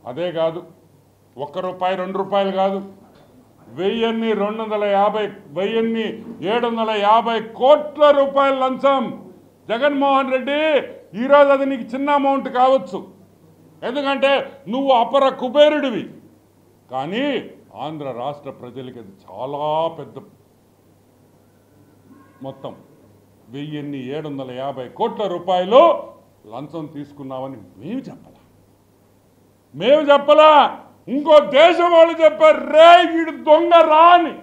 అదే కాదు, ₹1 ₹2 కాదు, 750 కోట్ల రూపాయల లంచం. జగన్మోహన్ రెడ్డి ఈరోజు అది నీకు చిన్న అమౌంట్ కావచ్చు, ఎందుకంటే నువ్వు అపర కుబేరుడివి, కానీ ఆంధ్ర రాష్ట్ర ప్రజలకి అది చాలా పెద్ద మొత్తం. 750 కోట్ల రూపాయలు లంచం తీసుకున్నామని మేము చెప్పలా, ఇంకో దేశం వాళ్ళు చెప్పారు, రే వీడు దొంగ రా అని.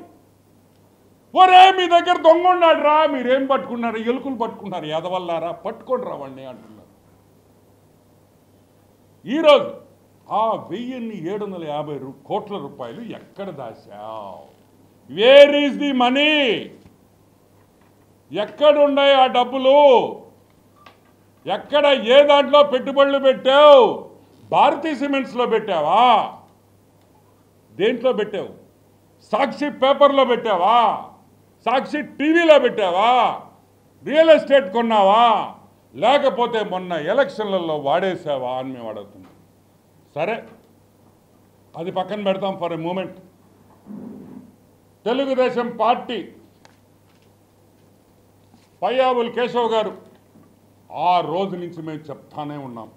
ఒరే మీ దగ్గర దొంగ ఉన్నాడు రా, మీరేం పట్టుకున్నారు? ఎలుకలు పట్టుకున్నారు, ఎదవల్లారా, పట్టుకోండి రా వాడిని అంటున్నారు. ఈరోజు ఆ 750 కోట్ల రూపాయలు ఎక్కడ దాచావు? Where is the money? ఎక్కడున్నాయి ఆ డబ్బులు? ఎక్కడ ఏ దాంట్లో పెట్టుబడులు పెట్టావు? భారతీ సిమెంట్స్లో పెట్టావా? దేంట్లో పెట్టావు? సాక్షి పేపర్లో పెట్టావా? సాక్షి టీవీలో పెట్టావా? రియల్ ఎస్టేట్ కొన్నావా? లేకపోతే మొన్న ఎలక్షన్లలో వాడేసావా అని మేము అడుగుతున్నాం. సరే, అది పక్కన పెడతాం for a moment. Telugu Desam party Payyavula Keshav గారు ఆ రోజు నుంచి మేము చెప్తానే ఉన్నాం,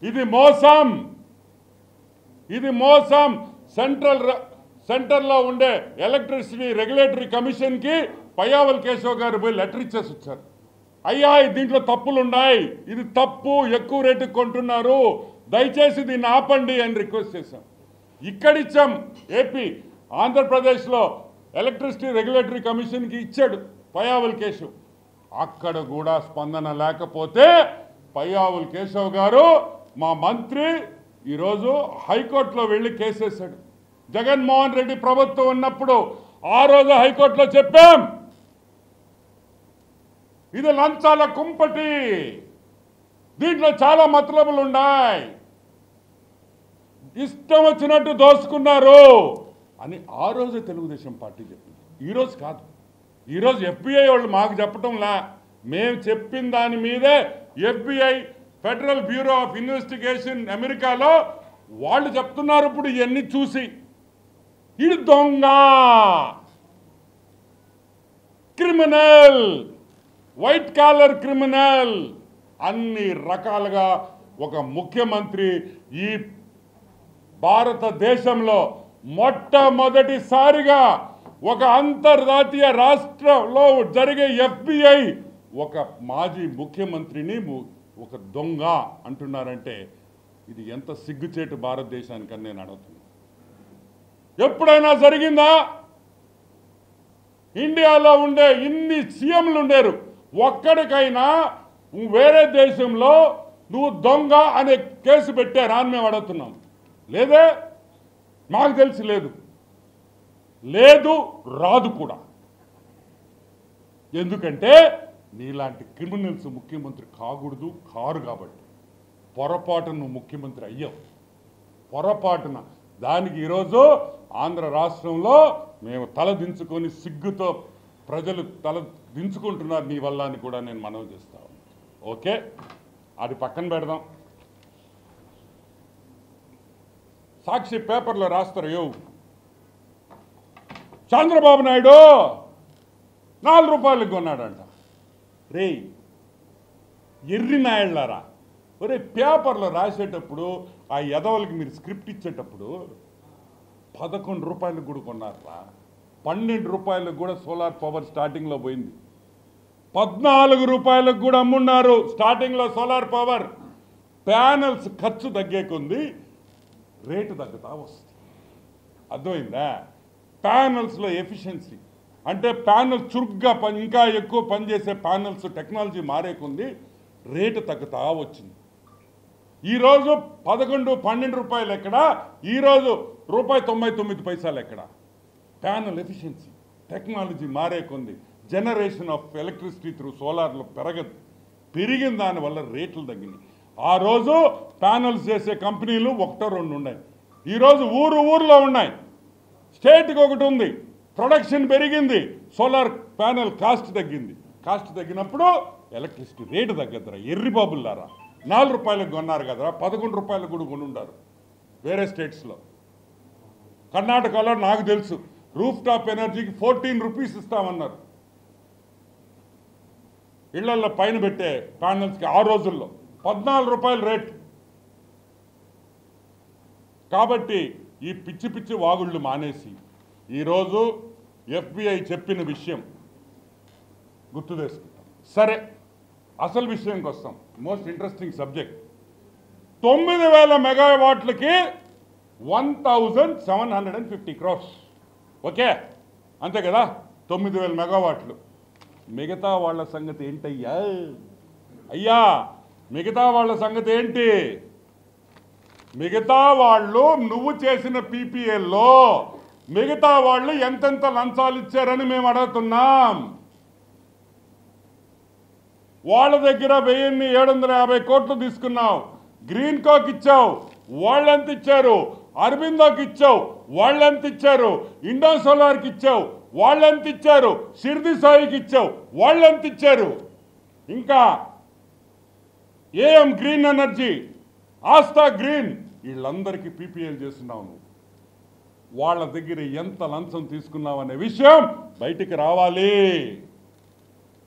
ఇది మోసం, ఇది మోసం. సెంటర్లో ఉండే ఎలక్ట్రిసిటీ రెగ్యులేటరీ కమిషన్కి పయ్యావుల్ కేశవ్ గారు పోయి లెటర్ ఇచ్చేసి వచ్చారు. అయ్యా దీంట్లో తప్పులు ఉన్నాయి, ఇది తప్పు, ఎక్కువ రేటుకి కొంటున్నారు, దయచేసి దీన్ని ఆపండి అని రిక్వెస్ట్ చేశాం. ఇక్కడిచ్చాం ఏపీ, ఆంధ్రప్రదేశ్లో ఎలక్ట్రిసిటీ రెగ్యులేటరీ కమిషన్కి ఇచ్చాడు పయ్యావుల్ కేశవ్. అక్కడ కూడా స్పందన లేకపోతే పయ్యావుల్ కేశవ్ గారు మా మంత్రి ఈరోజు హైకోర్టులో వెళ్ళి కేసేశాడు. జగన్మోహన్ రెడ్డి ప్రభుత్వం ఉన్నప్పుడు ఆ రోజు హైకోర్టులో చెప్పాం, ఇది లంచాల కుంపటి, దీంట్లో చాలా మతలబులు ఉన్నాయి, ఇష్టం వచ్చినట్టు దోసుకున్నారు అని ఆ రోజే తెలుగుదేశం పార్టీ చెప్పింది. ఈరోజు కాదు, ఈరోజు FBI వాళ్ళు మాకు చెప్పటంలా, మేము చెప్పిన దాని మీదే FBI federal bureau of investigation అమెరికాలో వాళ్ళు చెప్తున్నారు. ఇప్పుడు ఇవన్నీ చూసి ఇది దొంగ, క్రిమినల్, వైట్ కాలర్ క్రిమినల్, అన్ని రకాలుగా ఒక ముఖ్యమంత్రి ఈ భారతదేశంలో మొట్టమొదటిసారిగా ఒక అంతర్జాతీయ రాష్ట్రంలో జరిగే FBI ఒక మాజీ ముఖ్యమంత్రిని ఒక దొంగ అంటున్నారంటే ఇది ఎంత సిగ్గుచేటు భారతదేశానికని నేను అడుగుతున్నాను. ఎప్పుడైనా జరిగిందా? ఇండియాలో ఉండే ఇన్ని సీఎంలు ఉండేరు, ఒక్కడికైనా వేరే దేశంలో నువ్వు దొంగ అనే కేసు పెట్టారా అని మేము అడుగుతున్నాం. లేదే, మాకు తెలిసి లేదు, లేదు, రాదు కూడా. ఎందుకంటే నీలాంటి క్రిమినల్స్ ముఖ్యమంత్రి కాకూడదు, కారు కాబట్టి పొరపాటున నువ్వు ముఖ్యమంత్రి అయ్యావు, పొరపాటున. దానికి ఈరోజు ఆంధ్ర రాష్ట్రంలో మేము తల దించుకొని సిగ్గుతో ప్రజలు తల దించుకుంటున్నారు నీ వల్ల అని కూడా నేను మనవి చేస్తాను. ఓకే, అది పక్కన పెడదాం. సాక్షి పేపర్లో రాస్తారు, చంద్రబాబు నాయుడు ₹4 కొన్నాడంట. రే ఎర్రి నాయుళ్ళారా, ఒరే పేపర్లో రాసేటప్పుడు ఆ ఎదవలకి మీరు స్క్రిప్ట్ ఇచ్చేటప్పుడు ₹11 కూడా కొన్నారా? ₹12 కూడా సోలార్ పవర్ స్టార్టింగ్లో పోయింది, ₹14 కూడా అమ్మున్నారు స్టార్టింగ్లో సోలార్ పవర్. ప్యానల్స్ ఖర్చు తగ్గేకుంది, రేటు తగ్గుతా వస్తుంది. అర్థమైందా? ప్యానల్స్లో ఎఫిషియన్సీ అంటే ప్యానల్ చురుగ్గా ఇంకా ఎక్కువ పనిచేసే ప్యానల్స్ టెక్నాలజీ మారేకుంది, రేటు తగ్గుతా వచ్చింది. ఈరోజు ₹11-12 ఎక్కడ, ఈరోజు ₹1.99 ఎక్కడ? ప్యానల్ ఎఫిషియన్సీ టెక్నాలజీ మారేకుంది, జనరేషన్ ఆఫ్ ఎలక్ట్రిసిటీ త్రూ సోలార్లో పెరిగిన దానివల్ల రేట్లు తగ్గినాయి. ఆ రోజు ప్యానల్స్ చేసే కంపెనీలు 1-2 ఉన్నాయి, ఈరోజు ఊర్లో ఉన్నాయి. స్టేట్కి ఒకటి ఉంది, ప్రొడక్షన్ పెరిగింది, సోలార్ ప్యానల్ కాస్ట్ తగ్గింది. కాస్ట్ తగ్గినప్పుడు ఎలక్ట్రిసిటీ రేటు తగ్గద్దురా, ఎర్రి బాబుల్లారా. ₹4 కొన్నారు కదరా, ₹11 కూడా కొనుండారు. వేరే స్టేట్స్లో. కర్ణాటకలో నాకు తెలుసు రూఫ్ టాప్ ఎనర్జీకి 14 రూపీస్ ఇస్తామన్నారు ఇళ్లల్లో పైన పెట్టే ప్యానల్స్కి. ఆ రోజుల్లో 14 రూపాయల రేట్. కాబట్టి ఈ పిచ్చి పిచ్చి వాగుళ్ళు మానేసి ఈరోజు FBI చెప్పిన విషయం గుర్తు తెసుకుంటాం. సరే, అసలు విషయంకి వస్తాం. Most interesting subject. 9,000 మెగావాట్లకి 1,750 crores. Okay, అంతే కదా. 9,000 మెగావాట్లు. మిగతా వాళ్ళ సంగతి ఏంటయ్యా? అయ్యా, మిగతా వాళ్ళ సంగతి ఏంటి? మిగతా వాళ్ళు నువ్వు చేసిన PPAల్లో మిగతా వాళ్ళు ఎంతెంత లంచాలు ఇచ్చారని మేము అడుగుతున్నాం. వాళ్ళ దగ్గర 1,750 కోట్లు తీసుకున్నావు. గ్రీన్ కోకి ఇచ్చావు, వాళ్ళెంత ఇచ్చారు? అరబిందోకి ఇచ్చావు, వాళ్ళెంత ఇచ్చారు? ఇండో సోలార్కి ఇచ్చావు, వాళ్ళెంత ఇచ్చారు? షిర్ది సాయికి ఇచ్చావు, వాళ్ళెంత ఇచ్చారు? ఇంకా AM green energy, Astha green, వీళ్ళందరికీ PPAలు చేస్తున్నావు నువ్వు. వాళ్ళ దగ్గర ఎంత లంచం తీసుకున్నావు అనే విషయం బయటికి రావాలి,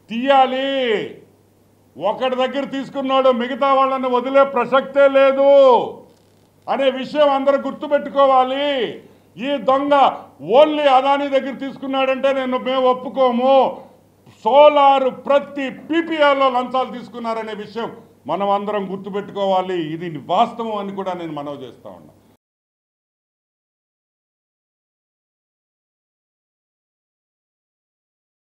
తీయాలి. ఒకటి దగ్గర తీసుకున్నాడు, మిగతా వాళ్ళని వదిలే ప్రసక్తే లేదు అనే విషయం అందరూ గుర్తుపెట్టుకోవాలి. ఈ దొంగ ఓన్లీ అదానీ దగ్గర తీసుకున్నాడంటే మేము ఒప్పుకోము. సోలార్ ప్రతి PPAలో లంచాలు తీసుకున్నారనే విషయం మనం అందరం గుర్తుపెట్టుకోవాలి. ఇది వాస్తవం అని కూడా నేను మనవి చేస్తా ఉన్నా.